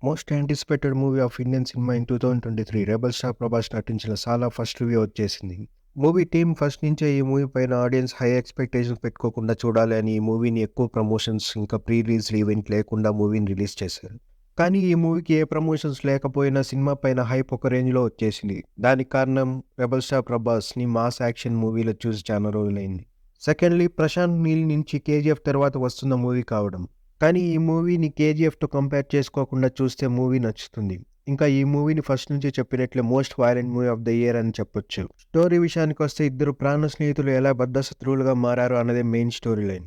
Most anticipated movie of Indian cinema in 2023 rebel star Prabhas నటించిన 'సాలా' first review వచ్చేసింది. Movie team first నుంచే ఈ మూవీ పైన ఆడియన్స్ హై ఎక్స్‌పెక్టేషన్స్ పెట్టుకోకుండా చూడాలి అని ఈ మూవీని ఎక్కువ ప్రమోషన్స్ ఇంకా ప్రీ రిలీజ్ ఈవెంట్ లేకుండా మూవీని రిలీజ్ చేశారు. కానీ ఈ మూవీకి ఏ ప్రమోషన్స్ లేకపోయినా సినిమా పైన హైప్ ఒక రేంజ్‌లో వచ్చేసింది. దానికి కారణం రెబెల్ స్టార్ ప్రభాస్‌ని మాస్ యాక్షన్ మూవీలో చూసి చాలా రోజులైంది. సెకండ్‌లీ ప్రశాంత్ నీల్ నుంచి 'కేజీఎఫ్' తర్వాత వస్తున్న మూవీ కావడం. కానీ ఈ మూవీని 'కేజీఎఫ్‌తో కంపేర్ చేసుకోకుండా చూస్తే మూవీ నచ్చుతుంది. ఇంకా ఈ మూవీని ఫస్ట్ నుంచి చెప్పినట్లే most violent movie of the year అని చెప్పొచ్చు. స్టోరీ విషయానికొస్తే ఇద్దరు ప్రాణ స్నేహితులు ఎలా బద్ధశత్రువులుగా మారారో అన్నదే మెయిన్ స్టోరీ లైన్.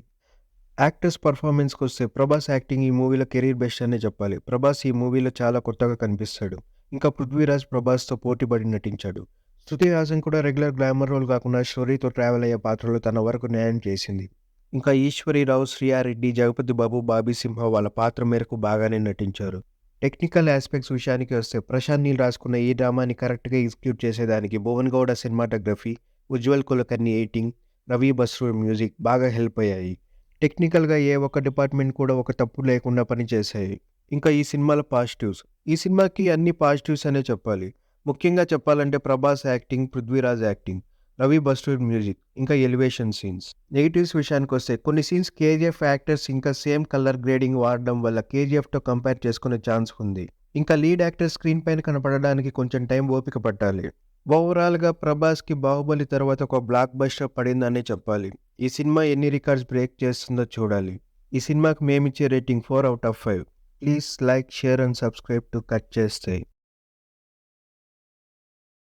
యాక్టర్స్ పర్ఫార్మెన్స్‌కొస్తే ప్రభాస్ యాక్టింగ్ ఈ మూవీలో కెరీర్ బెస్ట్ అనే చెప్పాలి. ప్రభాస్ ఈ మూవీలో చాలా కొత్తగా కనిపిస్తాడు. ఇంకా పృథ్వీరాజ్ ప్రభాస్‌తో పోటీపడి నటించాడు. శృతి హాసన్ కూడా రెగ్యులర్ గ్లామర్ రోల్ కాకుండా స్టోరీతో ట్రావెల్ అయ్యే పాత్రలో తన వరకు న్యాయం చేసింది. ఇంకా ఈశ్వరీరావు, శ్రీయారెడ్డి, జగపతి బాబు, బాబీ సింహ వాళ్ళ పాత్ర మేరకు బాగానే నటించారు. టెక్నికల్ ఆస్పెక్ట్స్ విషయానికి వస్తే ప్రశాంత్ నీల్ రాసుకున్న ఈ డ్రామాని కరెక్ట్‌గా ఎగ్జిక్యూట్ చేసేదానికి Bhuvan Gowda cinematography, Ujwal Kulkarni editing, Ravi Basrur music బాగా హెల్ప్ అయ్యాయి. టెక్నికల్‌గా ఏ ఒక్క డిపార్ట్‌మెంట్ కూడా ఒక తప్పు లేకుండా పనిచేశాయి. ఇంకా ఈ సినిమాలో పాజిటివ్స్. ఈ సినిమాకి అన్ని పాజిటివ్స్ అనే చెప్పాలి. ముఖ్యంగా చెప్పాలంటే Prabhas acting, Prithviraj acting, Ravi Basrur music, ఇంకా ఎలివేషన్ సీన్స్. నెగెటివ్స్ విషయానికొస్తే కొన్ని సీన్స్ కేజీఎఫ్ యాక్టర్స్ ఇంకా సేమ్ కలర్ గ్రేడింగ్ వాడడం వల్ల కేజీఎఫ్‌తో కంపేర్ చేసుకునే ఛాన్స్ ఉంది. ఇంకా లీడ్ యాక్టర్ స్క్రీన్ పైన కనపడడానికి కొంచెం టైం ఓపిక పట్టాలి. ఓవరాల్‌గా ప్రభాస్‌కి 'బాహుబలి' తర్వాత ఒక బ్లాక్ బస్టర్ పడిందనే చెప్పాలి. ఈ సినిమా ఎన్ని రికార్డ్స్ బ్రేక్ చేస్తుందో చూడాలి. ఈ సినిమాకి మేమిచ్చే rating 4/5. Please like, share and subscribe to cut చేస్తే.